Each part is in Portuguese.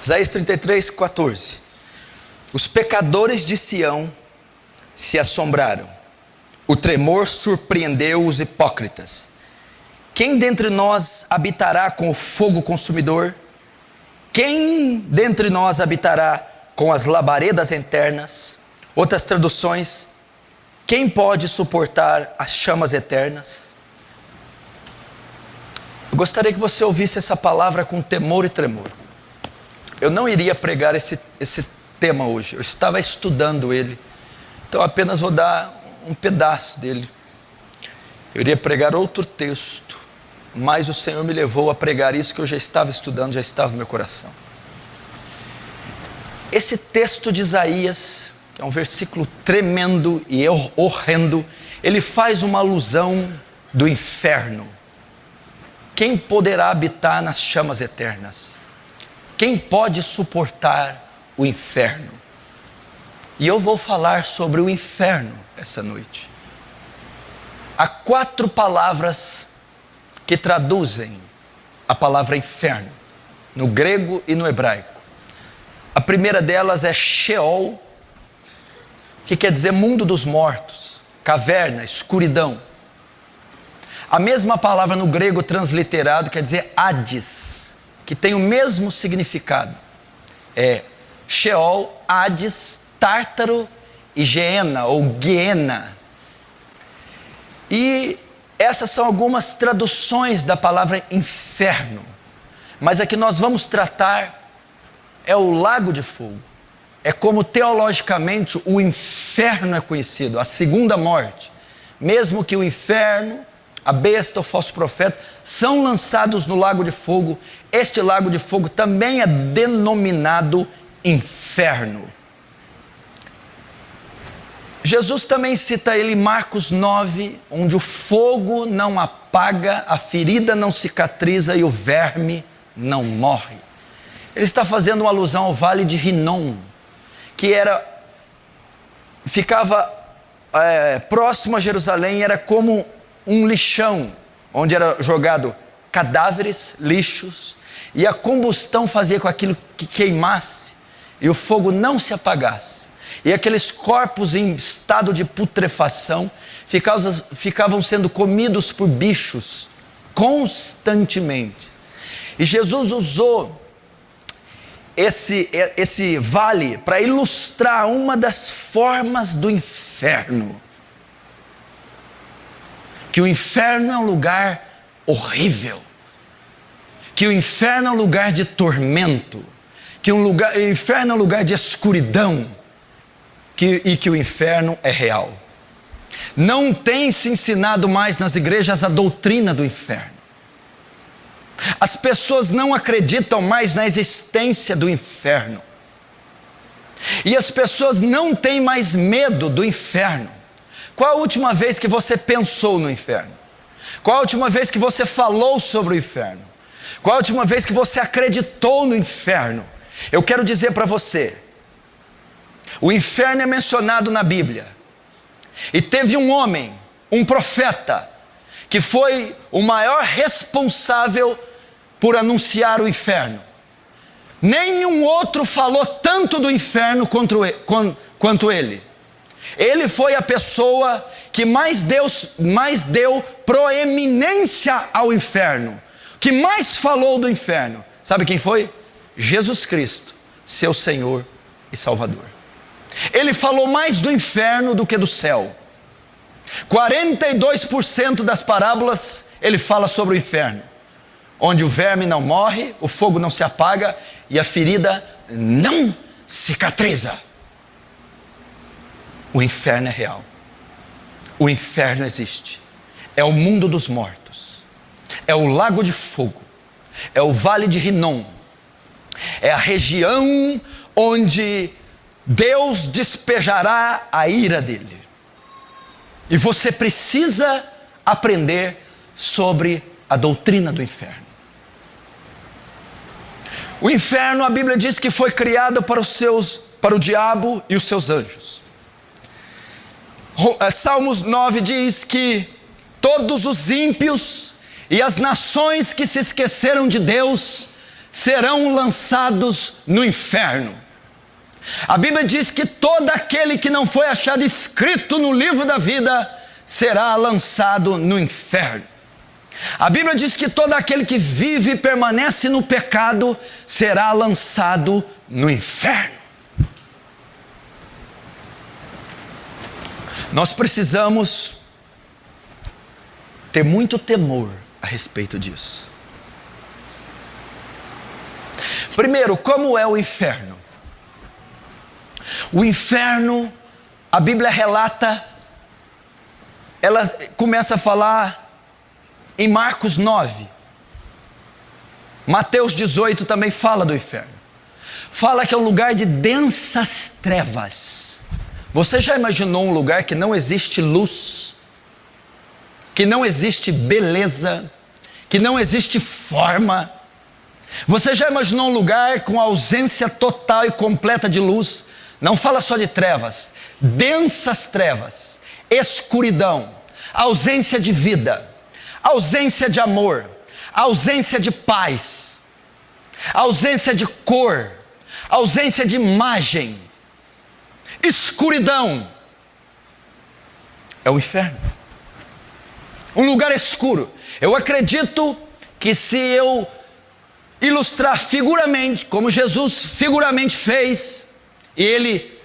Isaías 33:14. Os pecadores de Sião se assombraram. O tremor surpreendeu os hipócritas. Quem dentre nós habitará com o fogo consumidor? Quem dentre nós habitará com as labaredas eternas? Outras traduções: quem pode suportar as chamas eternas? Eu gostaria que você ouvisse essa palavra com temor e tremor. Eu não iria pregar esse tema hoje, eu estava estudando ele, então apenas vou dar um pedaço dele. Eu iria pregar outro texto, mas o Senhor me levou a pregar isso que eu já estava estudando, já estava no meu coração. Esse texto de Isaías, que é um versículo tremendo e horrendo, ele faz uma alusão do inferno. Quem poderá habitar nas chamas eternas? Quem pode suportar o inferno? E eu vou falar sobre o inferno essa noite. Há 4 palavras que traduzem a palavra inferno, no grego e no hebraico. A primeira delas é Sheol, que quer dizer mundo dos mortos, caverna, escuridão. A mesma palavra no grego transliterado quer dizer Hades, que tem o mesmo significado. É Sheol, Hades, Tártaro e Geena ou Guiena. E essas são algumas traduções da palavra inferno. Mas a que nós vamos tratar é o lago de fogo. É como teologicamente o inferno é conhecido, a segunda morte. Mesmo que o inferno, a besta, o falso profeta, são lançados no lago de fogo, este lago de fogo também é denominado inferno. Jesus também cita ele em Marcos 9, onde o fogo não apaga, a ferida não cicatriza e o verme não morre. Ele está fazendo uma alusão ao vale de Rinom, que ficava próximo a Jerusalém, era como um lixão, onde era jogado cadáveres, lixos, e a combustão fazia com aquilo que queimasse, e o fogo não se apagasse. E aqueles corpos em estado de putrefação ficavam sendo comidos por bichos constantemente. E Jesus usou esse vale para ilustrar uma das formas do inferno. Que o inferno é um lugar horrível. Que o inferno é um lugar de tormento. Que o inferno é um lugar de escuridão. E que o inferno é real. Não tem se ensinado mais nas igrejas a doutrina do inferno. As pessoas não acreditam mais na existência do inferno. E as pessoas não têm mais medo do inferno. Qual a última vez que você pensou no inferno? Qual a última vez que você falou sobre o inferno? Qual a última vez que você acreditou no inferno? Eu quero dizer para você, o inferno é mencionado na Bíblia. E teve um homem, um profeta, que foi o maior responsável por anunciar o inferno. Nenhum outro falou tanto do inferno quanto ele. Ele foi a pessoa que mais deu proeminência ao inferno, que mais falou do inferno. Sabe quem foi? Jesus Cristo, seu Senhor e Salvador. Ele falou mais do inferno do que do céu. 42% das parábolas ele fala sobre o inferno, onde o verme não morre, o fogo não se apaga e a ferida não cicatriza. O inferno é real. O inferno existe. É o mundo dos mortos. É o lago de fogo. É o vale de Rinom. É a região onde Deus despejará a ira dele. E você precisa aprender sobre a doutrina do inferno. O inferno, a Bíblia diz que foi criado para o diabo e os seus anjos. Salmos 9 diz que todos os ímpios e as nações que se esqueceram de Deus serão lançados no inferno. A Bíblia diz que todo aquele que não foi achado escrito no livro da vida será lançado no inferno. A Bíblia diz que todo aquele que vive e permanece no pecado será lançado no inferno. Nós precisamos ter muito temor a respeito disso. Primeiro, como é o inferno? O inferno, a Bíblia relata, ela começa a falar em Marcos 9. Mateus 18 também fala do inferno. Fala que é um lugar de densas trevas. Você já imaginou um lugar que não existe luz, que não existe beleza, que não existe forma? Você já imaginou um lugar com ausência total e completa de luz? Não fala só de trevas, densas trevas, escuridão, ausência de vida, ausência de amor, ausência de paz, ausência de cor, ausência de imagem, escuridão. É o inferno. Um lugar escuro. Eu acredito que se eu ilustrar figuramente, como Jesus figuramente fez, e ele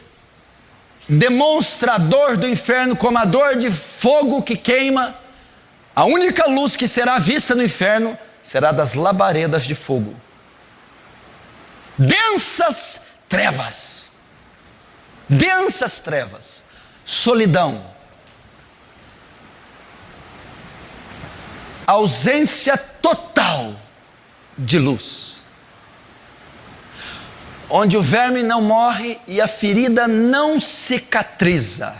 demonstra a dor do inferno como a dor de fogo que queima, a única luz que será vista no inferno será das labaredas de fogo. Densas trevas. Densas trevas. Solidão. Ausência total de luz. Onde o verme não morre e a ferida não cicatriza.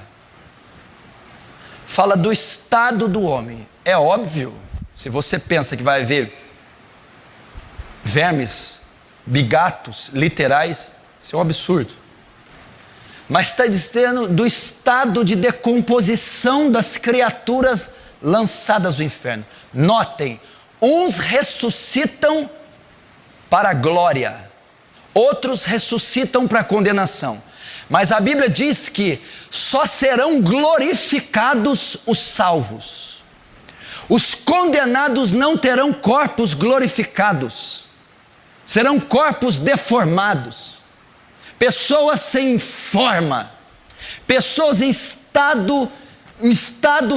Fala do estado do homem. É óbvio, se você pensa que vai haver vermes, bigatos, literais, isso é um absurdo. Mas está dizendo do estado de decomposição das criaturas lançadas no inferno. Notem, uns ressuscitam para a glória, outros ressuscitam para a condenação. Mas a Bíblia diz que só serão glorificados os salvos. Os condenados não terão corpos glorificados, serão corpos deformados, pessoas sem forma, pessoas em estado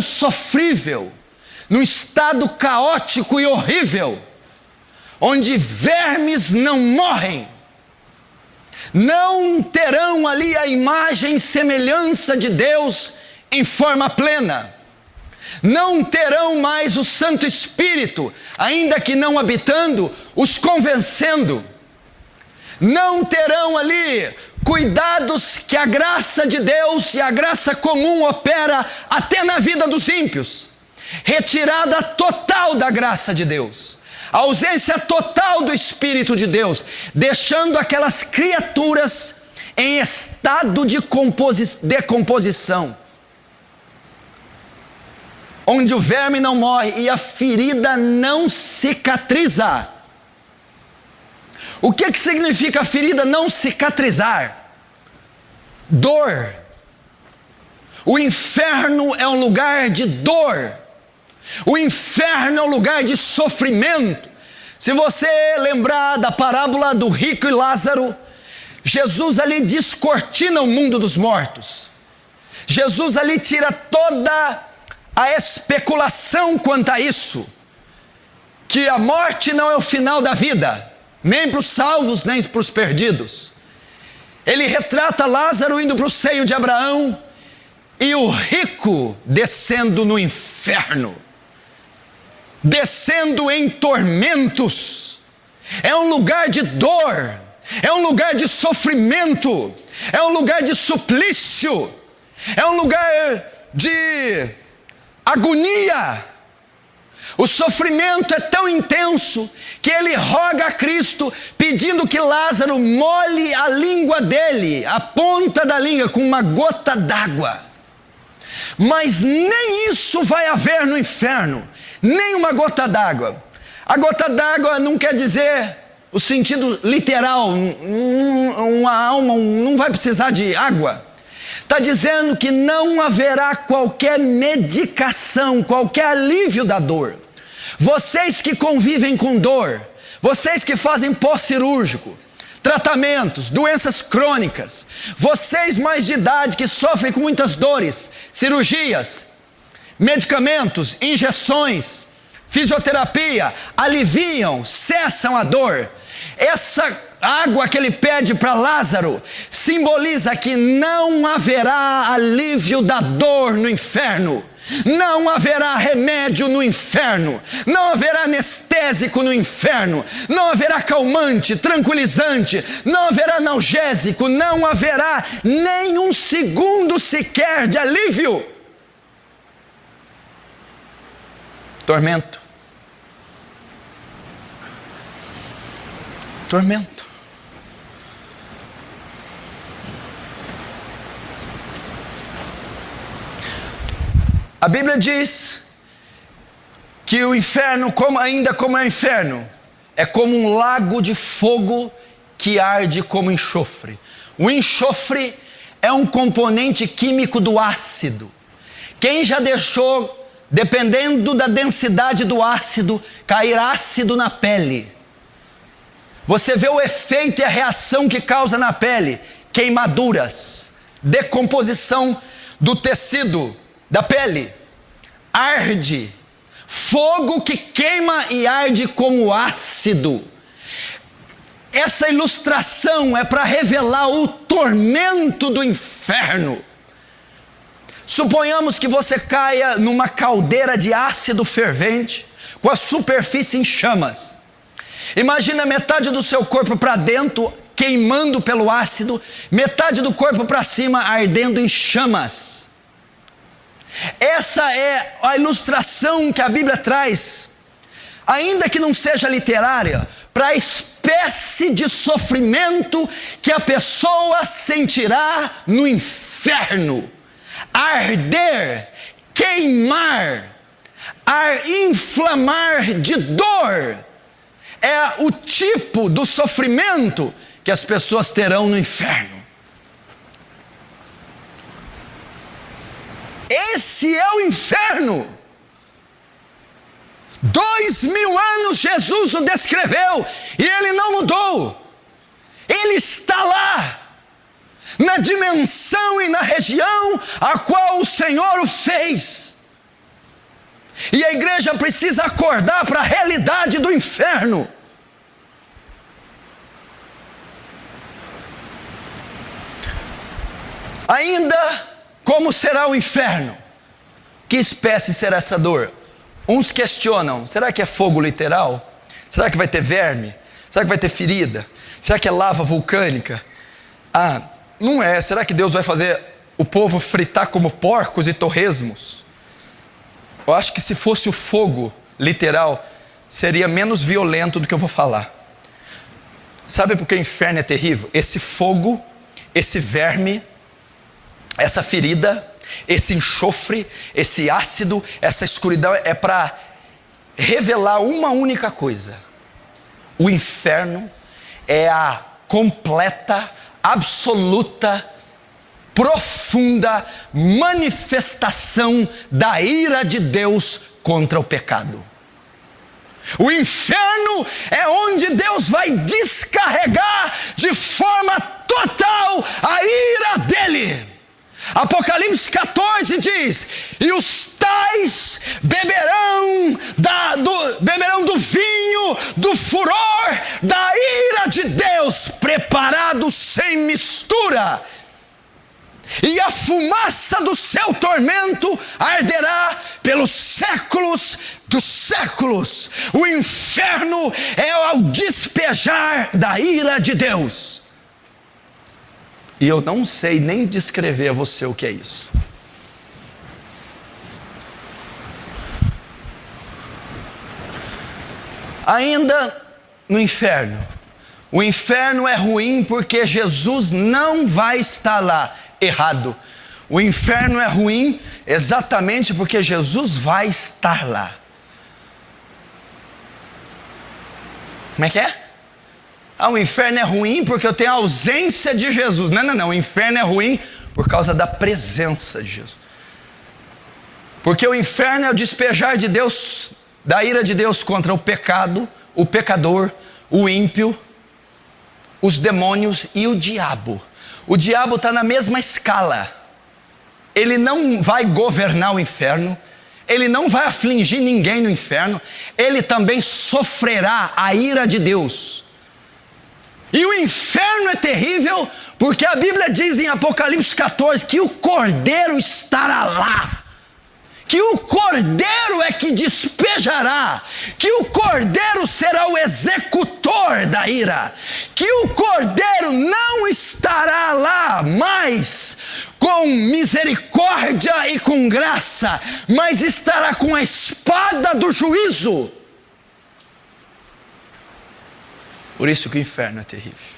sofrível, num estado caótico e horrível, onde vermes não morrem, não terão ali a imagem e semelhança de Deus em forma plena, não terão mais o Santo Espírito, ainda que não habitando, os convencendo, não terão ali cuidados que a graça de Deus e a graça comum opera até na vida dos ímpios, retirada total da graça de Deus, a ausência total do Espírito de Deus, deixando aquelas criaturas em estado de decomposição, onde o verme não morre e a ferida não cicatriza. O que significa a ferida não cicatrizar? Dor. O inferno é um lugar de dor. O inferno é um lugar de sofrimento. Se você lembrar da parábola do rico e Lázaro, Jesus ali descortina o mundo dos mortos. Jesus ali tira toda a especulação quanto a isso, que a morte não é o final da vida, nem para os salvos, nem para os perdidos. Ele retrata Lázaro indo para o seio de Abraão e o rico descendo no inferno, descendo em tormentos. É um lugar de dor, é um lugar de sofrimento, é um lugar de suplício, é um lugar de agonia. O sofrimento é tão intenso que ele roga a Cristo pedindo que Lázaro molhe a língua dele, a ponta da língua, com uma gota d'água. Mas nem isso vai haver no inferno, nem uma gota d'água. A gota d'água não quer dizer o sentido literal, uma alma não vai precisar de água. Está dizendo que não haverá qualquer medicação, qualquer alívio da dor. Vocês que convivem com dor, vocês que fazem pós-cirúrgico, tratamentos, doenças crônicas, vocês mais de idade que sofrem com muitas dores, cirurgias, medicamentos, injeções, fisioterapia, aliviam, cessam a dor. Essa água que ele pede para Lázaro simboliza que não haverá alívio da dor no inferno. Não haverá remédio no inferno, não haverá anestésico no inferno, não haverá calmante, tranquilizante, não haverá analgésico, não haverá nem um segundo sequer de alívio. Tormento. Tormento. A Bíblia diz que o inferno, ainda como é o inferno, é como um lago de fogo que arde como enxofre. O enxofre é um componente químico do ácido. Quem já deixou, dependendo da densidade do ácido, cair ácido na pele? Você vê o efeito e a reação que causa na pele: queimaduras, decomposição do tecido da pele, arde, fogo que queima e arde como ácido. Essa ilustração é para revelar o tormento do inferno. Suponhamos que você caia numa caldeira de ácido fervente, com a superfície em chamas. Imagina metade do seu corpo para dentro, queimando pelo ácido, metade do corpo para cima, ardendo em chamas. Essa é a ilustração que a Bíblia traz, ainda que não seja literária, para a espécie de sofrimento que a pessoa sentirá no inferno. Arder, queimar, inflamar de dor, é o tipo do sofrimento que as pessoas terão no inferno. Esse é o inferno. 2000 anos Jesus o descreveu e ele não mudou. Ele está lá, na dimensão e na região a qual o Senhor o fez. E a igreja precisa acordar para a realidade do inferno. Ainda como será o inferno? Que espécie será essa dor? Uns questionam: será que é fogo literal? Será que vai ter verme? Será que vai ter ferida? Será que é lava vulcânica? Ah, não é. Será que Deus vai fazer o povo fritar como porcos e torresmos? Eu acho que se fosse o fogo literal, seria menos violento do que eu vou falar. Sabe por que o inferno é terrível? Esse fogo, esse verme, essa ferida, esse enxofre, esse ácido, essa escuridão é para revelar uma única coisa: o inferno é a completa, absoluta, profunda manifestação da ira de Deus contra o pecado. O inferno é onde Deus vai descarregar de forma total a ira dele. Apocalipse 14 diz: e os tais beberão do vinho do furor da ira de Deus, preparado sem mistura, e a fumaça do seu tormento arderá pelos séculos dos séculos. O inferno é ao despejar da ira de Deus. E eu não sei nem descrever a você o que é isso. Ainda no inferno. O inferno é ruim porque Jesus não vai estar lá. Errado. O inferno é ruim exatamente porque Jesus vai estar lá. Como é que é? O inferno é ruim porque eu tenho a ausência de Jesus. Não. O inferno é ruim por causa da presença de Jesus. Porque o inferno é o despejar de Deus, da ira de Deus contra o pecado, o pecador, o ímpio, os demônios e o diabo. O diabo está na mesma escala. Ele não vai governar o inferno, ele não vai afligir ninguém no inferno, ele também sofrerá a ira de Deus. E o inferno é terrível, porque a Bíblia diz em Apocalipse 14 que o Cordeiro estará lá, que o Cordeiro é que despejará, que o Cordeiro será o executor da ira, que o Cordeiro não estará lá mais com misericórdia e com graça, mas estará com a espada do juízo. Por isso que o inferno é terrível.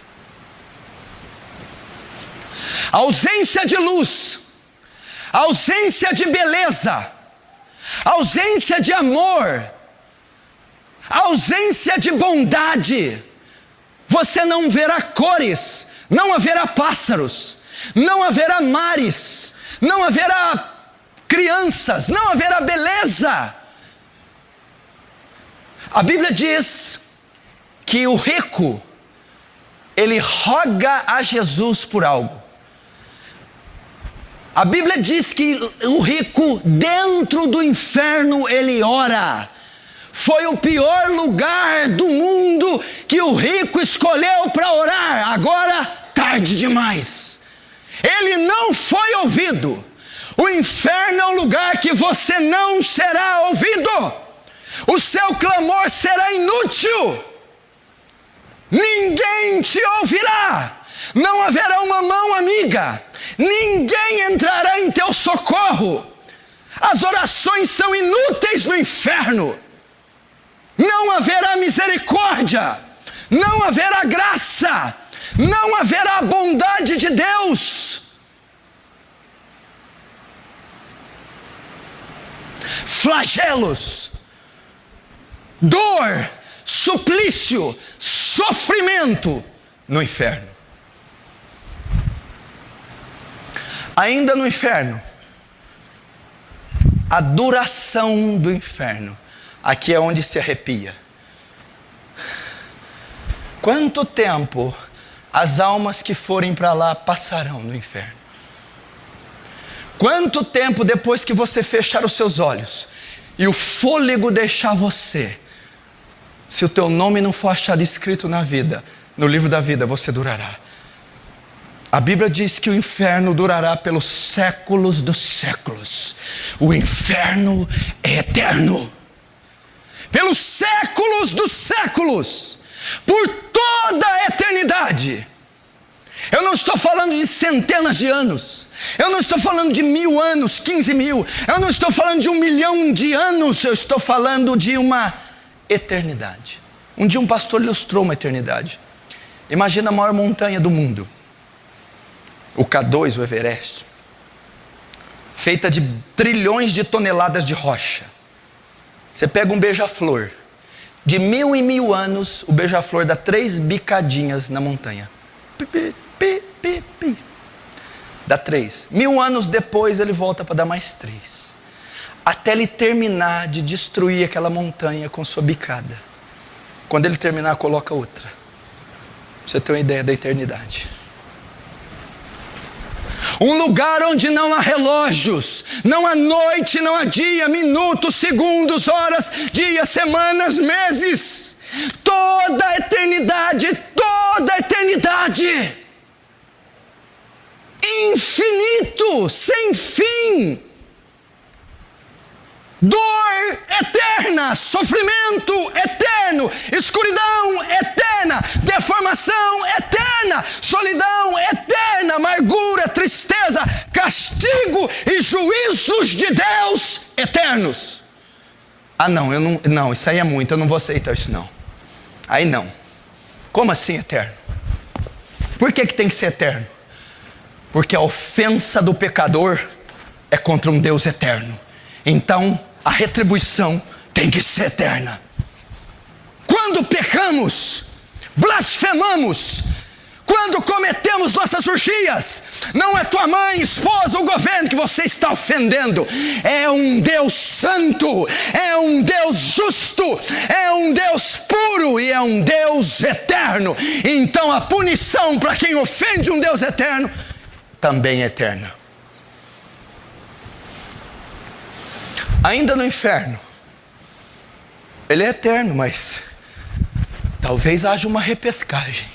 A ausência de luz, a ausência de beleza, a ausência de amor, a ausência de bondade. Você não verá cores, não haverá pássaros, não haverá mares, não haverá crianças, não haverá beleza. A Bíblia diz que o rico, ele roga a Jesus por algo. A Bíblia diz que o rico dentro do inferno ele ora. Foi o pior lugar do mundo que o rico escolheu para orar. Agora, tarde demais. Ele não foi ouvido. O inferno é um lugar que você não será ouvido. O seu clamor será inútil. Ninguém te ouvirá. Não haverá uma mão amiga. Ninguém entrará em teu socorro. As orações são inúteis no inferno. Não haverá misericórdia. Não haverá graça. Não haverá bondade de Deus. Flagelos, dor, suplício, sofrimento no inferno. Ainda no inferno, a duração do inferno, aqui é onde se arrepia. Quanto tempo as almas que forem para lá passarão no inferno? Quanto tempo depois que você fechar os seus olhos e o fôlego deixar você, se o teu nome não for achado escrito na vida, no livro da vida, você durará? A Bíblia diz que o inferno durará pelos séculos dos séculos. O inferno é eterno. Pelos séculos dos séculos. Por toda a eternidade. Eu não estou falando de centenas de anos. Eu não estou falando de 1000 anos, 15 mil. Eu não estou falando de 1 milhão de anos. Eu estou falando de uma eternidade. Um dia um pastor ilustrou uma eternidade. Imagina a maior montanha do mundo. O K2, o Everest. Feita de trilhões de toneladas de rocha. Você pega um beija-flor. De 1000 em 1000 anos, o beija-flor dá 3 bicadinhas na montanha. Dá 3. 1000 anos depois ele volta para dar mais 3. Até ele terminar de destruir aquela montanha com sua bicada. Quando ele terminar, coloca outra. Pra você ter uma ideia da eternidade. Um lugar onde não há relógios, não há noite, não há dia, minutos, segundos, horas, dias, semanas, meses. Toda a eternidade, infinito, sem fim. Dor eterna, sofrimento eterno, escuridão eterna, deformação eterna, solidão eterna, amargura, tristeza, castigo e juízos de Deus eternos. Não, isso aí é muito, eu não vou aceitar isso não. Aí não. Como assim eterno? Por que tem que ser eterno? Porque a ofensa do pecador é contra um Deus eterno. Então, a retribuição tem que ser eterna. Quando pecamos, blasfemamos quando cometemos nossas orgias. Não é tua mãe, esposa ou governo que você está ofendendo. É um Deus santo, é um Deus justo, é um Deus puro e é um Deus eterno. Então a punição para quem ofende um Deus eterno também é eterna. Ainda no inferno, ele é eterno, mas talvez haja uma repescagem.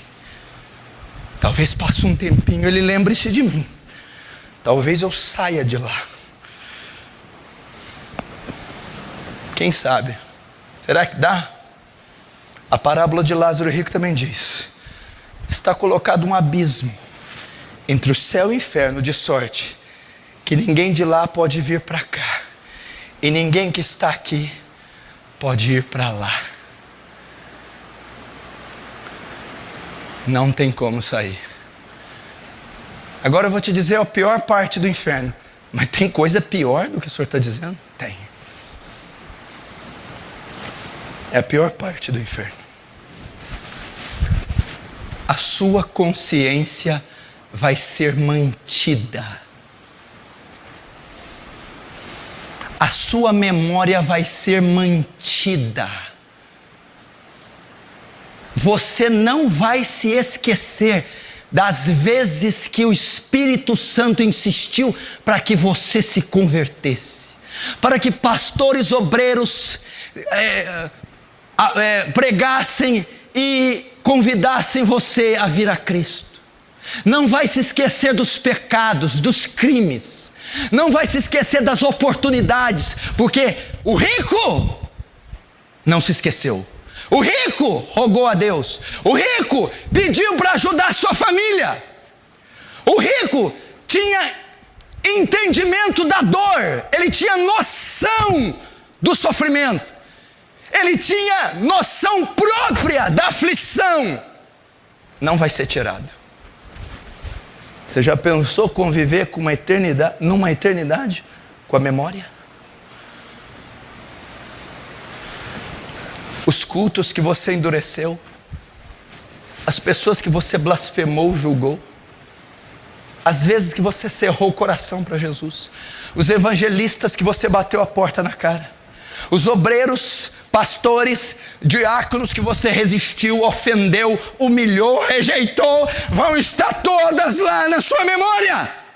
Talvez passe um tempinho, ele lembre-se de mim. Talvez eu saia de lá. Quem sabe? Será que dá? A parábola de Lázaro Rico também diz: está colocado um abismo entre o céu e o inferno, de sorte que ninguém de lá pode vir para cá, e ninguém que está aqui pode ir para lá. Não tem como sair. Agora eu vou te dizer a pior parte do inferno. Mas tem coisa pior do que o senhor está dizendo? Tem. É a pior parte do inferno. A sua consciência vai ser mantida. A sua memória vai ser mantida. Você não vai se esquecer das vezes que o Espírito Santo insistiu para que você se convertesse, para que pastores, obreiros pregassem e convidassem você a vir a Cristo. Não vai se esquecer dos pecados, dos crimes. Não vai se esquecer das oportunidades, porque o rico não se esqueceu. O rico rogou a Deus. O rico pediu para ajudar a sua família. O rico tinha entendimento da dor. Ele tinha noção do sofrimento. Ele tinha noção própria da aflição. Não vai ser tirado. Você já pensou conviver com numa eternidade com a memória? Os cultos que você endureceu, as pessoas que você blasfemou, julgou, as vezes que você cerrou o coração para Jesus, os evangelistas que você bateu a porta na cara, os obreiros, pastores, diáconos que você resistiu, ofendeu, humilhou, rejeitou, vão estar todas lá na sua memória.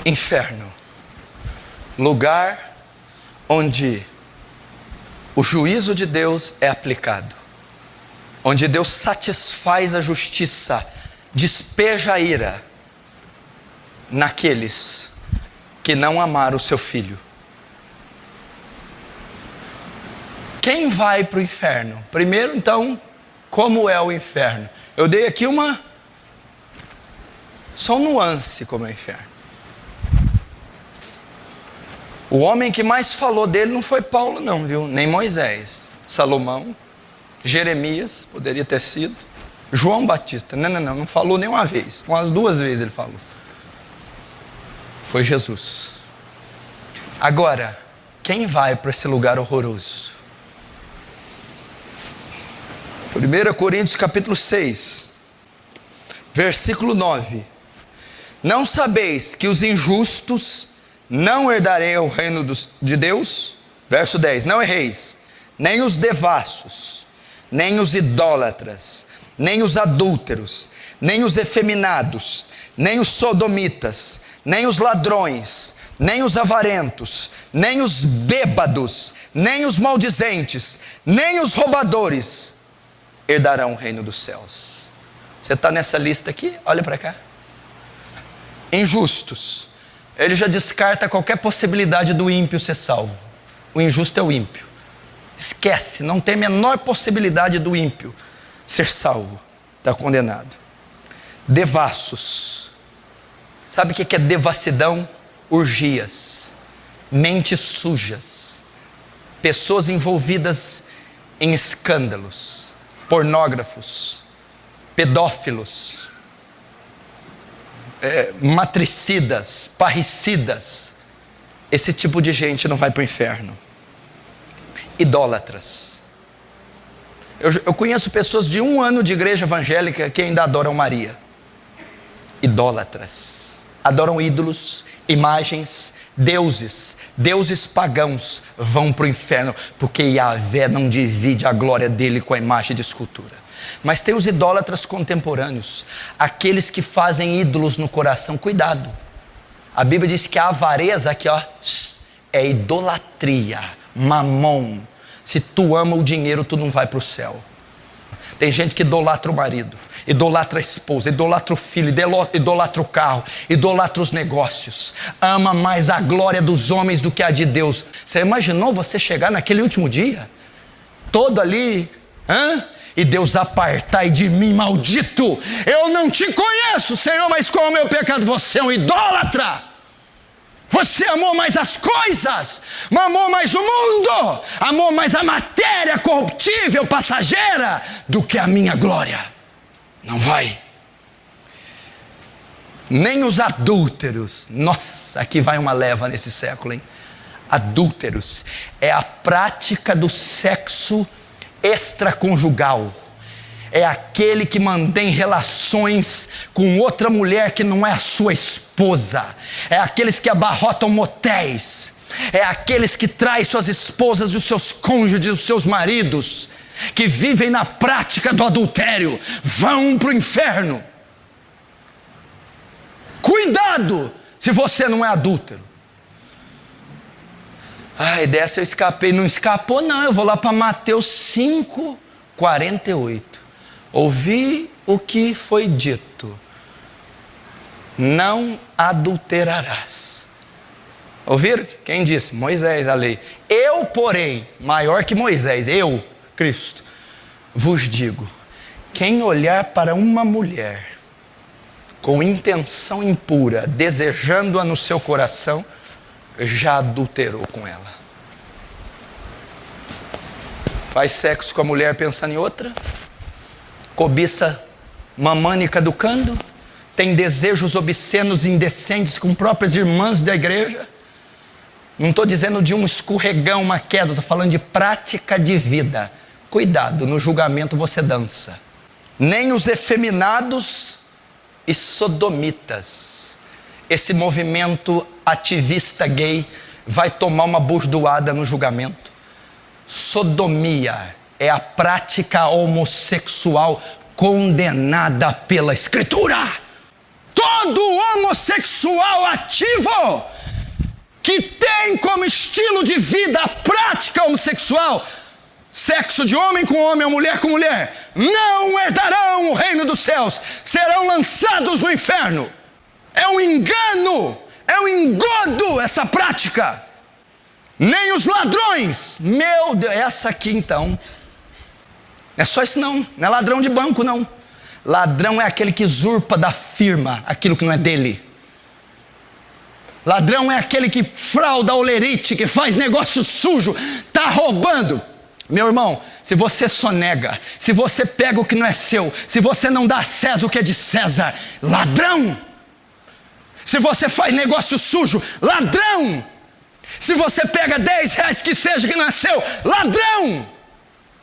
Inferno, lugar onde o juízo de Deus é aplicado, onde Deus satisfaz a justiça, despeja a ira naqueles que não amaram o seu filho. Quem vai para o inferno? Primeiro, então, como é o inferno? Eu dei aqui só um nuance como é o inferno. O homem que mais falou dele não foi Paulo não, viu? Nem Moisés, Salomão, Jeremias, poderia ter sido, João Batista, não falou nem uma vez, umas 2 vezes ele falou. Foi Jesus. Agora, quem vai para esse lugar horroroso? 1 Coríntios capítulo 6, versículo 9. Não sabeis que os injustos não herdarei o reino de Deus? Verso 10, não erreis, nem os devassos, nem os idólatras, nem os adúlteros, nem os efeminados, nem os sodomitas, nem os ladrões, nem os avarentos, nem os bêbados, nem os maldizentes, nem os roubadores herdarão o reino dos céus. Você está nessa lista aqui? Olha para cá. Injustos. Ele já descarta qualquer possibilidade do ímpio ser salvo. O injusto é o ímpio. Esquece, não tem a menor possibilidade do ímpio ser salvo. Está condenado. Devassos. Sabe o que é devassidão? Orgias. mentes sujas, pessoas envolvidas em escândalos, pornógrafos, pedófilos, matricidas, parricidas. Esse tipo de gente não vai para o inferno. Idólatras. Eu conheço pessoas de 1 ano de igreja evangélica que ainda adoram Maria. Idólatras. Adoram ídolos, imagens, deuses pagãos vão para o inferno, porque Yahvé não divide a glória dele com a imagem de escultura. Mas tem os idólatras contemporâneos, aqueles que fazem ídolos no coração. Cuidado, a Bíblia diz que a avareza aqui, ó, é idolatria, mamon. Se tu ama o dinheiro, tu não vai para o céu. Tem gente que idolatra o marido, idolatra a esposa, idolatra o filho, idolatra o carro, idolatra os negócios, ama mais a glória dos homens do que a de Deus. Você imaginou você chegar naquele último dia, todo ali, e Deus: apartai de mim, maldito, eu não te conheço, Senhor, mas com o meu pecado você é um idólatra. Você amou mais as coisas, amou mais o mundo, amou mais a matéria corruptível, passageira, do que a minha glória. Não vai. Nem os adúlteros. Nossa, aqui vai uma leva nesse século, hein? Adúlteros é a prática do sexo extraconjugal. É aquele que mantém relações com outra mulher que não é a sua esposa. É aqueles que abarrotam motéis. É aqueles que traem suas esposas e os seus cônjuges, os seus maridos, que vivem na prática do adultério, vão para o inferno. Cuidado se você não é adúltero. Ai, dessa eu escapei. Não escapou não, eu vou lá para Mateus 5:48. Ouvi o que foi dito: não adulterarás. Ouviram? Quem disse? Moisés, a lei. Eu, porém, maior que Moisés, eu, Cristo, vos digo: quem olhar para uma mulher com intenção impura, desejando-a no seu coração, já adulterou com ela. Faz sexo com a mulher pensando em outra, cobiça mamânica do cando, tem desejos obscenos e indecentes com próprias irmãs da igreja. Não estou dizendo de um escorregão, uma queda, estou falando de prática de vida. Cuidado, no julgamento você dança. Nem os efeminados e sodomitas. Esse movimento ativista gay vai tomar uma burdoada no julgamento. Sodomia é a prática homossexual condenada pela Escritura. Todo homossexual ativo que tem como estilo de vida a prática homossexual, sexo de homem com homem ou mulher com mulher, não herdarão o reino dos céus, serão lançados no inferno. É um engano, é um engodo essa prática. Nem os ladrões. Meu Deus, essa aqui então, é só isso não é ladrão de banco não. Ladrão é aquele que usurpa da firma aquilo que não é dele. Ladrão é aquele que frauda olerite, que faz negócio sujo, está roubando. Meu irmão, se você sonega, se você pega o que não é seu, se você não dá a César o que é de César, ladrão. Se você faz negócio sujo, ladrão. Se você pega 10 reais que seja que não é seu, ladrão.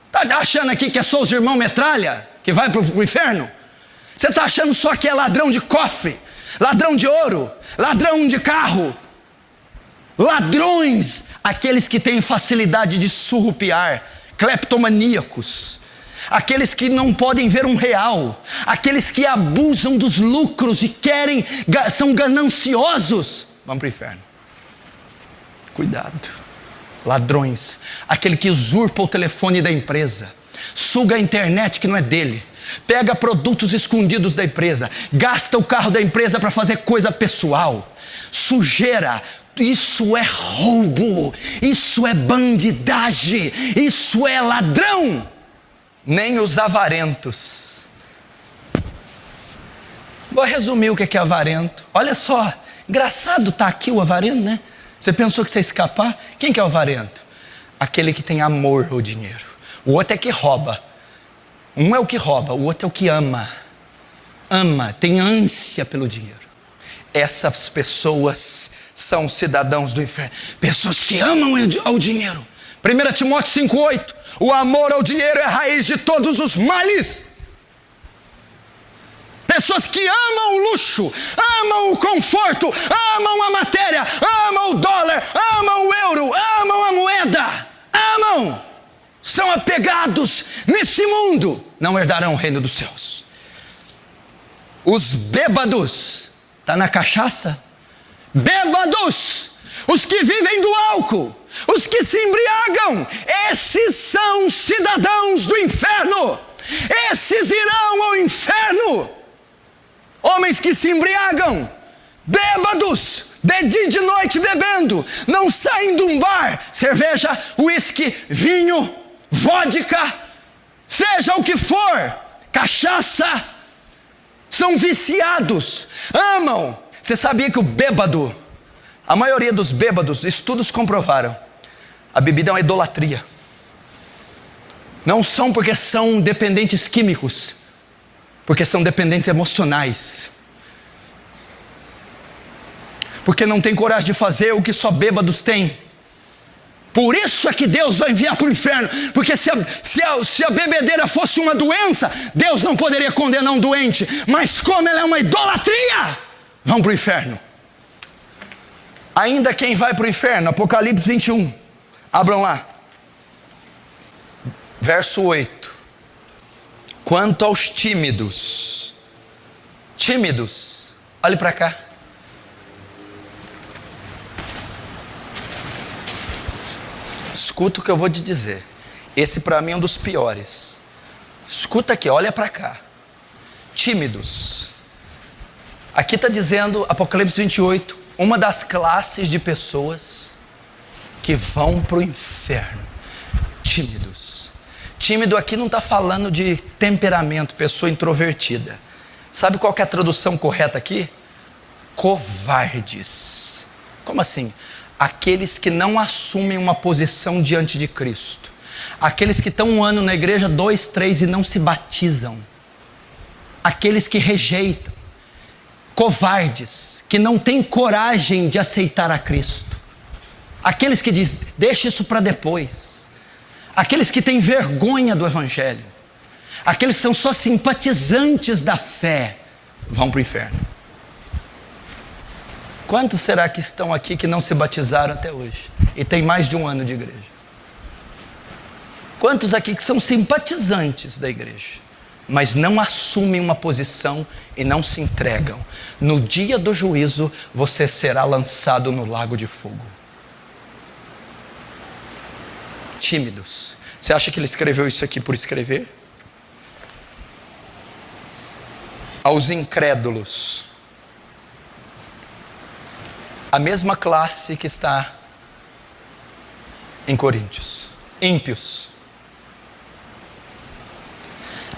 Está achando aqui que é só os irmãos metralha que vai para o inferno? Você está achando só que é ladrão de cofre, ladrão de ouro, ladrão de carro? Ladrões, aqueles que têm facilidade de surrupiar, cleptomaníacos, aqueles que não podem ver um real, aqueles que abusam dos lucros e querem, são gananciosos, vão para o inferno. Cuidado. Ladrões, aquele que usurpa o telefone da empresa, suga a internet que não é dele, pega produtos escondidos da empresa, gasta o carro da empresa para fazer coisa pessoal, sujeira. Isso é roubo, isso é bandidagem, isso é ladrão. Nem os avarentos. Vou resumir o que é avarento. Olha só, engraçado tá aqui o avarento, né? Você pensou que você ia escapar? Quem que é o avarento? Aquele que tem amor ao dinheiro. O outro é que rouba. Um é o que rouba, o outro é o que ama. Ama, tem ânsia pelo dinheiro. Essas pessoas são cidadãos do inferno. Pessoas que amam ao dinheiro. 1 Timóteo 5,8. O amor ao dinheiro é a raiz de todos os males. Pessoas que amam o luxo, amam o conforto, amam a matéria, amam o dólar, amam o euro, amam a moeda, amam, são apegados nesse mundo, não herdarão o reino dos céus. Os bêbados, está na cachaça? Bêbados, os que vivem do álcool, os que se embriagam, esses são cidadãos do inferno, esses irão ao inferno. Homens que se embriagam, bêbados, de dia e de noite bebendo, não saem de um bar, cerveja, uísque, vinho, vodka, seja o que for, cachaça, são viciados, amam. Você sabia que o bêbado, a maioria dos bêbados, estudos comprovaram, a bebida é uma idolatria. Não são porque são dependentes químicos, porque são dependentes emocionais. Porque não tem coragem de fazer o que só bêbados têm. Por isso é que Deus vai enviar para o inferno. Porque se a bebedeira fosse uma doença, Deus não poderia condenar um doente. Mas como ela é uma idolatria, vão para o inferno. Ainda quem vai para o inferno, Apocalipse 21. Abram lá. Verso 8. Quanto aos tímidos, olhe para cá. Escuta o que eu vou te dizer. Esse para mim é um dos piores. Escuta aqui, olha para cá. Tímidos. Aqui está dizendo, Apocalipse 28, uma das classes de pessoas que vão para o inferno. Tímidos. Tímido aqui não está falando de temperamento, pessoa introvertida. Sabe qual que é a tradução correta aqui? Covardes. Como assim? Aqueles que não assumem uma posição diante de Cristo. Aqueles que estão um ano na igreja, 2, 3 e não se batizam. Aqueles que rejeitam. Covardes, que não têm coragem de aceitar a Cristo. Aqueles que dizem, deixa isso para depois. Aqueles que têm vergonha do Evangelho, aqueles que são só simpatizantes da fé, vão para o inferno. Quantos será que estão aqui que não se batizaram até hoje? E tem mais de um ano de igreja? Quantos aqui que são simpatizantes da igreja, mas não assumem uma posição e não se entregam? No dia do juízo, você será lançado no lago de fogo. Tímidos. Você acha que ele escreveu isso aqui por escrever? Aos incrédulos. A mesma classe que está em Coríntios. Ímpios.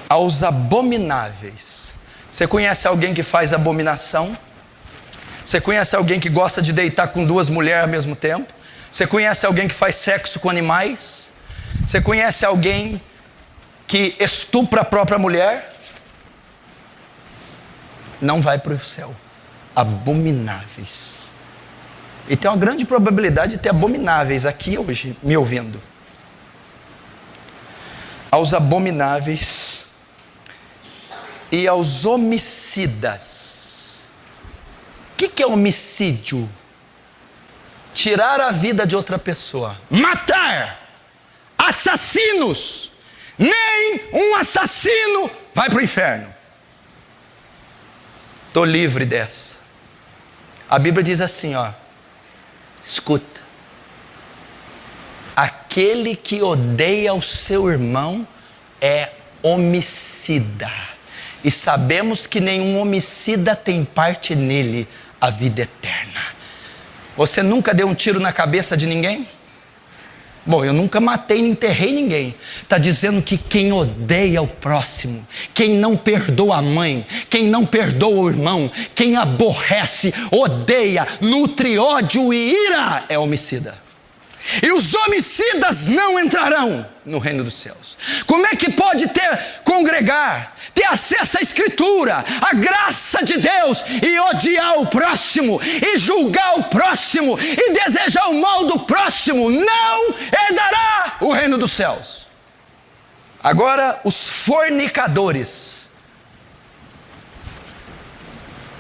Aos abomináveis. Você conhece alguém que faz abominação? Você conhece alguém que gosta de deitar com 2 mulheres ao mesmo tempo? Você conhece alguém que faz sexo com animais? Você conhece alguém que estupra a própria mulher? Não vai para o céu. Abomináveis. E tem uma grande probabilidade de ter abomináveis aqui hoje, me ouvindo. Aos abomináveis e aos homicidas. O que é homicídio? Tirar a vida de outra pessoa, matar, assassinos. Nem um assassino vai para o inferno. Estou livre dessa. A Bíblia diz assim, ó, escuta, aquele que odeia o seu irmão é homicida, e sabemos que nenhum homicida tem parte nele a vida eterna. Você nunca deu um tiro na cabeça de ninguém? Bom, eu nunca matei nem enterrei ninguém. Está dizendo que quem odeia o próximo, quem não perdoa a mãe, quem não perdoa o irmão, quem aborrece, odeia, nutre ódio e ira, é homicida. E os homicidas não entrarão no reino dos céus. Como é que pode congregar, ter acesso à Escritura, à graça de Deus, e odiar o próximo, e julgar o próximo, e desejar o mal do próximo? Não herdará o reino dos céus. Agora, os fornicadores.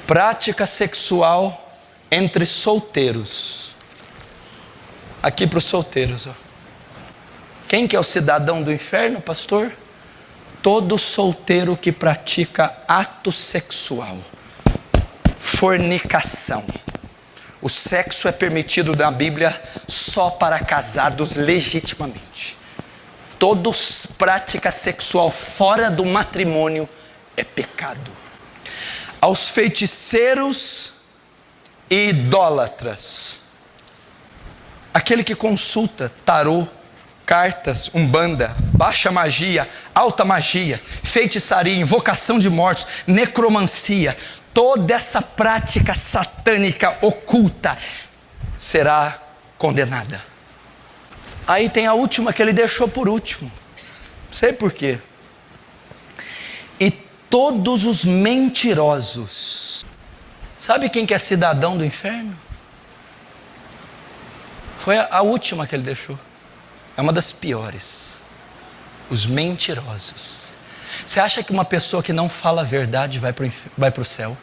Prática sexual entre solteiros. Aqui para os solteiros, ó. Quem que é o cidadão do inferno, pastor? Todo solteiro que pratica ato sexual, fornicação. O sexo é permitido na Bíblia só para casados legitimamente. Toda prática sexual fora do matrimônio é pecado. Aos feiticeiros e idólatras. Aquele que consulta tarô, cartas, umbanda, baixa magia, alta magia, feitiçaria, invocação de mortos, necromancia, toda essa prática satânica oculta será condenada. Aí tem a última que ele deixou por último. Sei por quê. E todos os mentirosos. Sabe quem que é cidadão do inferno? Foi a última que ele deixou. É uma das piores. Os mentirosos. Você acha que uma pessoa que não fala a verdade vai para o céu?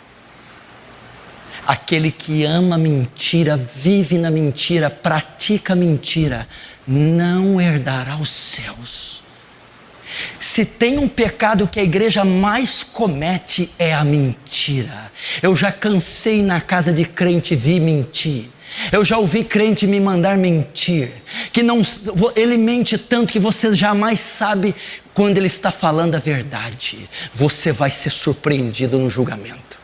Aquele que ama mentira, vive na mentira, pratica mentira, não herdará os céus. Se tem um pecado que a igreja mais comete, é a mentira. Eu já cansei na casa de crente vir mentir. Eu já ouvi crente me mandar mentir, que não, ele mente tanto que você jamais sabe quando ele está falando a verdade. Você vai ser surpreendido no julgamento.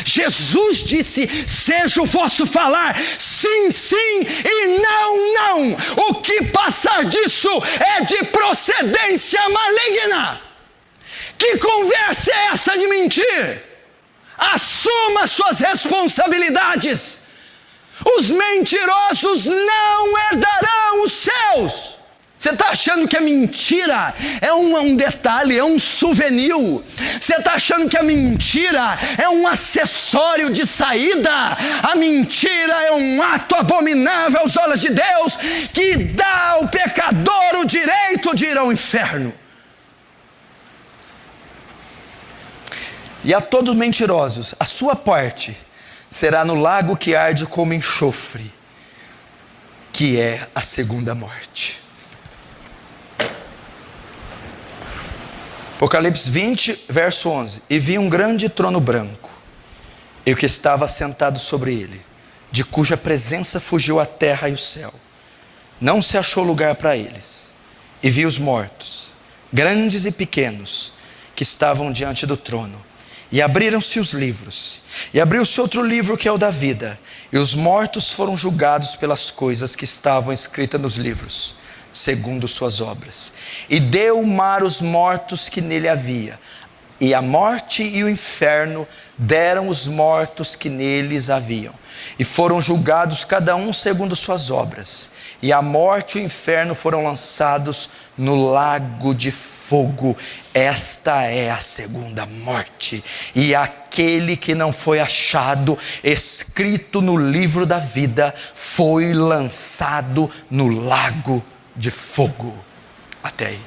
Jesus disse: seja o vosso falar sim, sim e não, não. O que passar disso é de procedência maligna. Que conversa é essa de mentir? Assuma suas responsabilidades. Os mentirosos não herdarão os céus. Você está achando que a mentira é um detalhe, é um souvenir? Você está achando que a mentira é um acessório de saída? A mentira é um ato abominável aos olhos de Deus, que dá ao pecador o direito de ir ao inferno. E a todos os mentirosos, a sua parte será no lago que arde como enxofre, que é a segunda morte. Apocalipse 20, verso 11. E vi um grande trono branco, e o que estava sentado sobre ele, de cuja presença fugiu a terra e o céu. Não se achou lugar para eles. E vi os mortos, grandes e pequenos, que estavam diante do trono. E abriram-se os livros, e abriu-se outro livro que é o da vida, e os mortos foram julgados pelas coisas que estavam escritas nos livros, segundo suas obras. E deu o mar os mortos que nele havia, e a morte e o inferno deram os mortos que neles haviam, e foram julgados cada um segundo suas obras. E a morte e o inferno foram lançados no lago de fogo. Esta é a segunda morte. E aquele que não foi achado escrito no livro da vida foi lançado no lago de fogo. Até aí.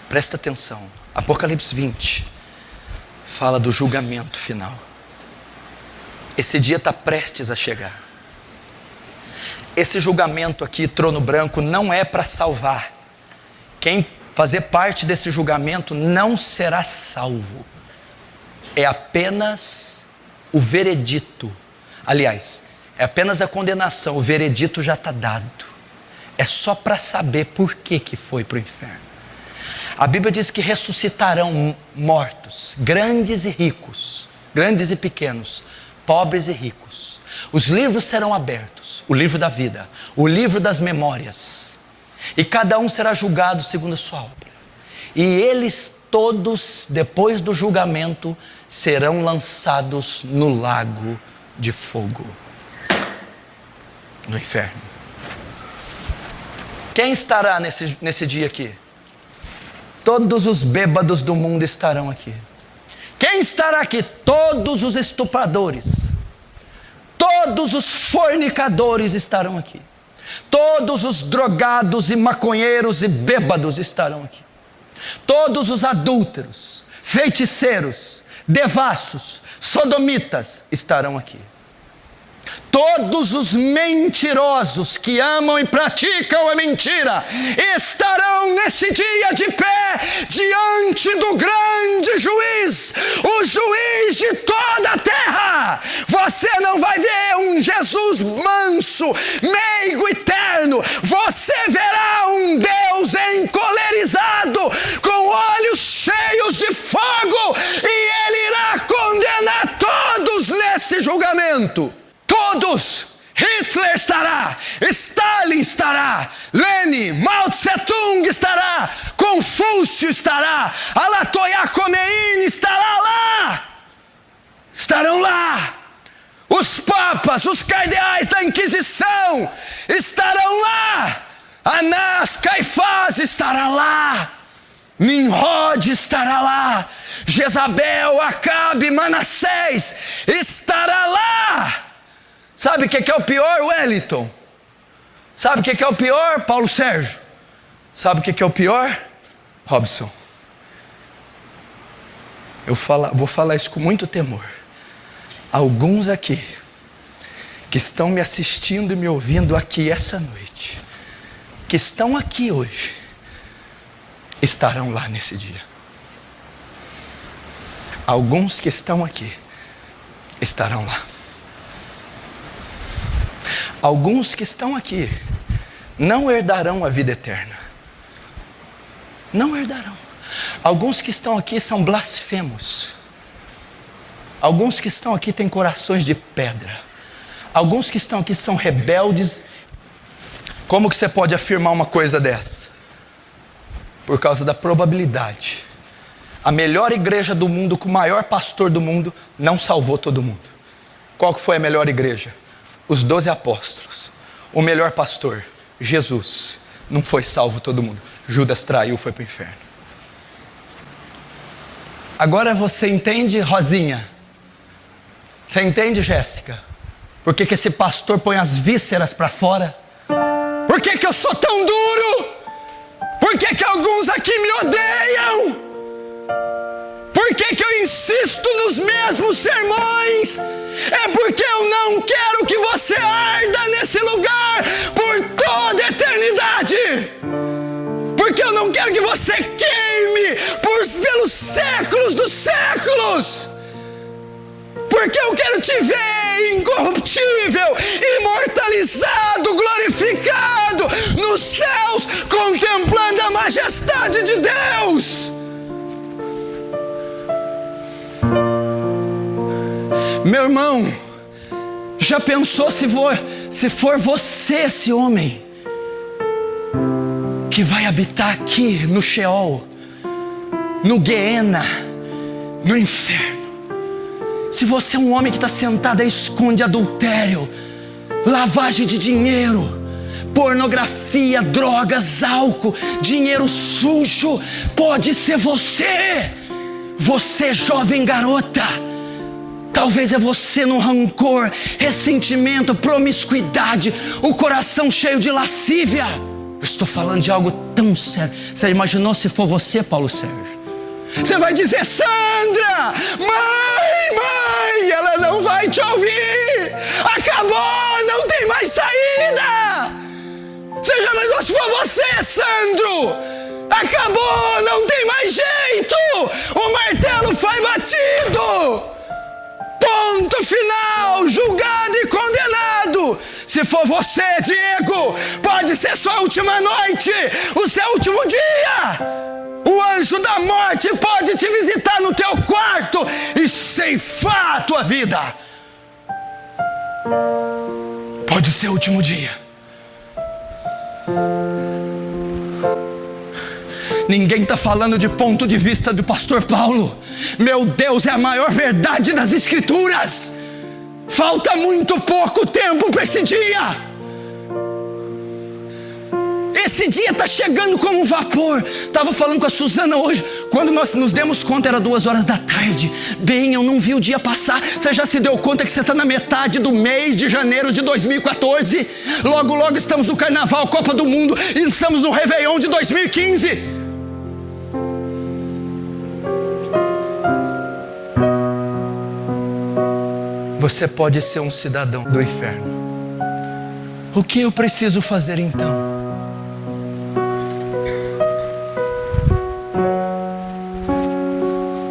Presta atenção. Apocalipse 20 fala do julgamento final. Esse dia está prestes a chegar. Esse julgamento aqui, trono branco, não é para salvar. Quem fazer parte desse julgamento não será salvo. É apenas o veredito. Aliás, é apenas a condenação. O veredito já está dado. É só para saber por que foi para o inferno. A Bíblia diz que ressuscitarão mortos, grandes e ricos, grandes e pequenos, pobres e ricos. Os livros serão abertos, o livro da vida, o livro das memórias, e cada um será julgado segundo a sua obra. E eles todos, depois do julgamento, serão lançados no lago de fogo, no inferno. Quem estará nesse dia aqui? Todos os bêbados do mundo estarão aqui. Quem estará aqui? Todos os estupradores, todos os fornicadores estarão aqui. Todos os drogados e maconheiros e bêbados estarão aqui. Todos os adúlteros, feiticeiros, devassos, sodomitas estarão aqui. Todos os mentirosos que amam e praticam a mentira estarão nesse dia de pé diante do grande juiz, o juiz de toda a terra. Você não vai ver um Jesus manso, meigo e terno. Você verá um Deus encolerizado, com olhos cheios de fogo, e Ele irá condenar todos nesse julgamento. Todos. Hitler estará, Stalin estará, Lenin, Mao Tse Tung estará, Confúcio estará, Ayatollah Khomeini estará lá. Estarão lá. Os papas, os cardeais da Inquisição estarão lá. Anás, Caifás estará lá. Nimrod estará lá. Jezabel, Acabe, Manassés estará lá. Sabe o que é o pior, Wellington? Sabe o que é o pior, Paulo Sérgio? Sabe o que é o pior, Robson? Vou falar isso com muito temor. Alguns aqui, que estão me assistindo e me ouvindo aqui essa noite, que estão aqui hoje, estarão lá nesse dia. Alguns que estão aqui, estarão lá. Alguns que estão aqui não herdarão a vida eterna. Não herdarão. Alguns que estão aqui são blasfemos. Alguns que estão aqui têm corações de pedra. Alguns que estão aqui são rebeldes. Como que você pode afirmar uma coisa dessa? Por causa da probabilidade. A melhor igreja do mundo, com o maior pastor do mundo, não salvou todo mundo. Qual que foi a melhor igreja? Os 12 apóstolos. O melhor pastor, Jesus, não foi salvo todo mundo. Judas traiu, foi para o inferno. Agora você entende, Rosinha? Você entende, Jéssica? Por que esse pastor põe as vísceras para fora? Por que eu sou tão duro? Por que alguns aqui me odeiam? Por que eu insisto nos mesmos sermões? É porque eu não quero que você arda nesse lugar por toda a eternidade. Porque eu não quero que você queime pelos séculos dos séculos. Porque eu quero te ver incorruptível, imortalizado, glorificado nos céus, contemplando a majestade de Deus. Meu irmão, já pensou se for você esse homem que vai habitar aqui no Sheol, no Guiena, no inferno? Se você é um homem que está sentado e esconde adultério, lavagem de dinheiro, pornografia, drogas, álcool, dinheiro sujo, pode ser você. Você, jovem garota. Talvez é você no rancor, ressentimento, promiscuidade, o coração cheio de lascívia. Eu estou falando de algo tão sério. Você imaginou se for você, Paulo Sérgio? Você vai dizer: Sandra, mãe, ela não vai te ouvir. Acabou, não tem mais saída. Você já imaginou se for você, Sandro? Acabou, não tem mais jeito. O martelo foi batido. Ponto final, julgado e condenado. Se for você, Diego, pode ser sua última noite, o seu último dia. O anjo da morte pode te visitar no teu quarto e ceifar a tua vida. Pode ser o último dia. Ninguém está falando de ponto de vista do pastor Paulo. Meu Deus, é a maior verdade das Escrituras. Falta muito pouco tempo para esse dia. Esse dia está chegando como um vapor. Estava falando com a Suzana hoje. Quando nós nos demos conta, era 2h da tarde. Bem, eu não vi o dia passar. Você já se deu conta que você está na metade do mês de janeiro de 2014? Logo, logo estamos no Carnaval, Copa do Mundo, e estamos no Réveillon de 2015. Você pode ser um cidadão do inferno. O que eu preciso fazer então?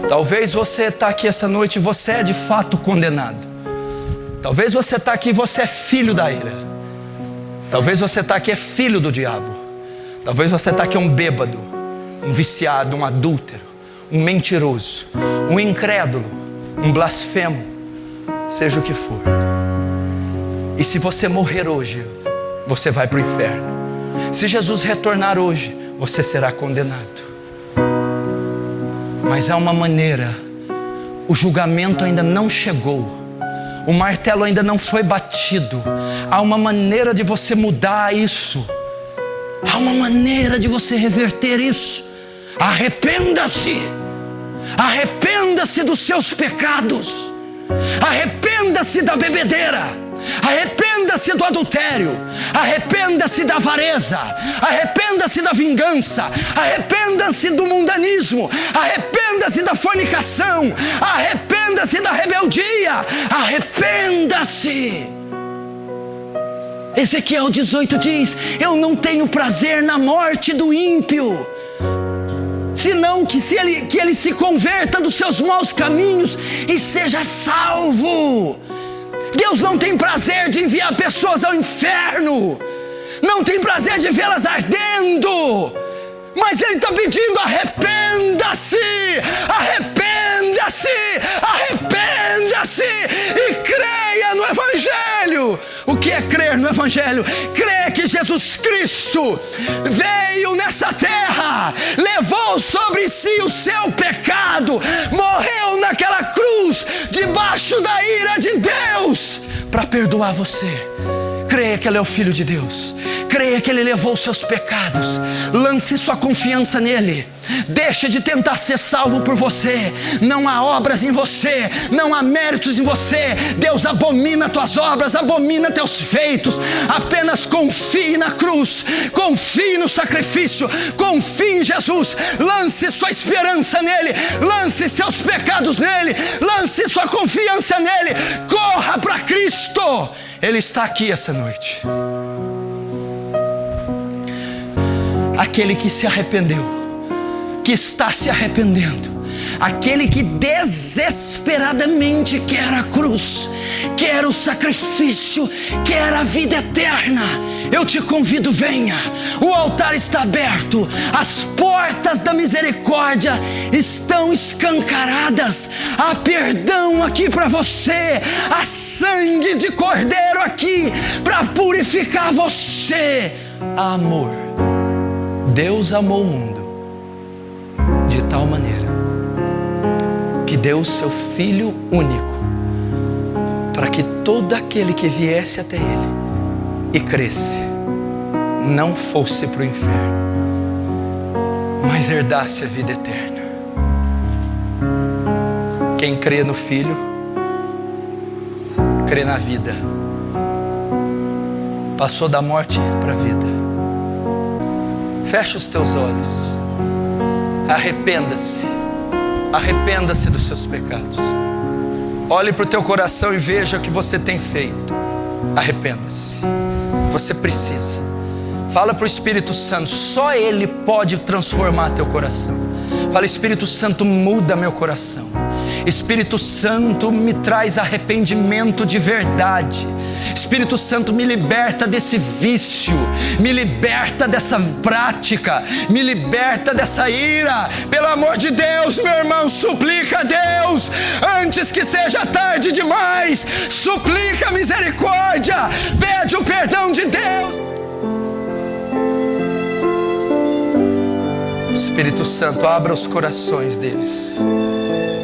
Talvez você está aqui essa noite e você é de fato condenado. Talvez você está aqui e você é filho da ira. Talvez você está aqui e é filho do diabo. Talvez você está aqui um bêbado, um viciado, um adúltero, um mentiroso, um incrédulo, um blasfemo, seja o que for. E se você morrer hoje, você vai para o inferno. Se Jesus retornar hoje, você será condenado. Mas há uma maneira. O julgamento ainda não chegou. O martelo ainda não foi batido. Há uma maneira de você mudar isso. Há uma maneira de você reverter isso. Arrependa-se. Arrependa-se dos seus pecados. Arrependa-se da bebedeira. Arrependa-se do adultério. Arrependa-se da avareza. Arrependa-se da vingança. Arrependa-se do mundanismo. Arrependa-se da fornicação. Arrependa-se da rebeldia. Arrependa-se. Ezequiel 18 diz: eu não tenho prazer na morte do ímpio, senão que ele se converta dos seus maus caminhos e seja salvo. Deus não tem prazer de enviar pessoas ao inferno, não tem prazer de vê-las ardendo, mas Ele está pedindo: arrependa-se, arrependa-se, arrependa-se e creia no Evangelho. O que é crer no Evangelho? Crer que Jesus Cristo veio nessa terra, levou sobre si o seu pecado, morreu naquela cruz, debaixo da ira de Deus, para perdoar você. Creia que Ele é o Filho de Deus. Creia que Ele levou os seus pecados. Lance sua confiança nele. Deixe de tentar ser salvo por você. Não há obras em você, não há méritos em você. Deus abomina tuas obras, abomina teus feitos. Apenas confie na cruz, confie no sacrifício, confie em Jesus. Lance sua esperança nele, lance seus pecados nele, lance sua confiança nele. Corra para Cristo. Ele está aqui essa noite. Aquele que se arrependeu, que está se arrependendo, aquele que desesperadamente quer a cruz, quer o sacrifício, quer a vida eterna. Eu te convido, venha. O altar está aberto, as portas da misericórdia estão escancaradas. Há perdão aqui para você, há sangue de cordeiro aqui para purificar você. Amor. Deus amou o mundo de tal maneira que deu o seu Filho único, para que todo aquele que viesse até Ele e cresce não fosse para o inferno, mas herdasse a vida eterna. Quem crê no Filho, crê na vida. Passou da morte para a vida. Feche os teus olhos. Arrependa-se. Arrependa-se dos seus pecados. Olhe para o teu coração e veja o que você tem feito. Arrependa-se. Você precisa. Fala para o Espírito Santo. Só Ele pode transformar teu coração. Fala: Espírito Santo, muda meu coração. Espírito Santo, me traz arrependimento de verdade. Espírito Santo, me liberta desse vício, me liberta dessa prática, me liberta dessa ira. Pelo amor de Deus, meu irmão, suplica a Deus, antes que seja tarde demais. Suplica misericórdia, pede o perdão de Deus. Espírito Santo, abra os corações deles.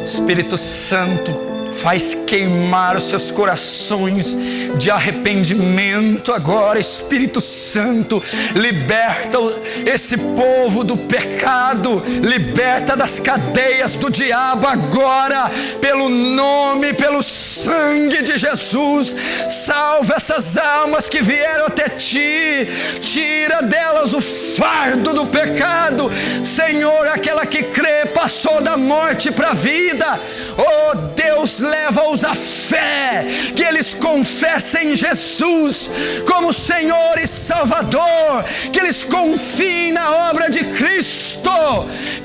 Espírito Santo, faz queimar os seus corações de arrependimento agora. Espírito Santo, liberta esse povo do pecado, liberta das cadeias do diabo agora, pelo nome, pelo sangue de Jesus. Salva essas almas que vieram até Ti, tira delas o fardo do pecado. Senhor, aquela que crê passou da morte para a vida. Oh Deus, leva-os à fé, que eles confessem Jesus como Senhor e Salvador, que eles confiem na obra de Cristo,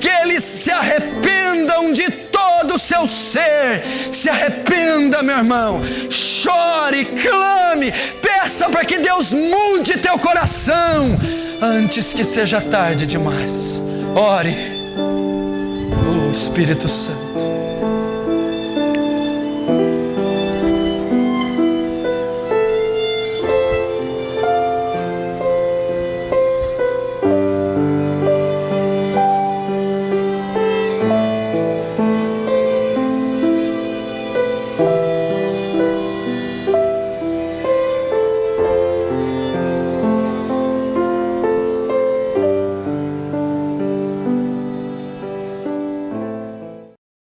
que eles se arrependam de todo o seu ser. Se arrependa, meu irmão, chore, clame, peça para que Deus mude teu coração, antes que seja tarde demais. Ore. Oh Espírito Santo,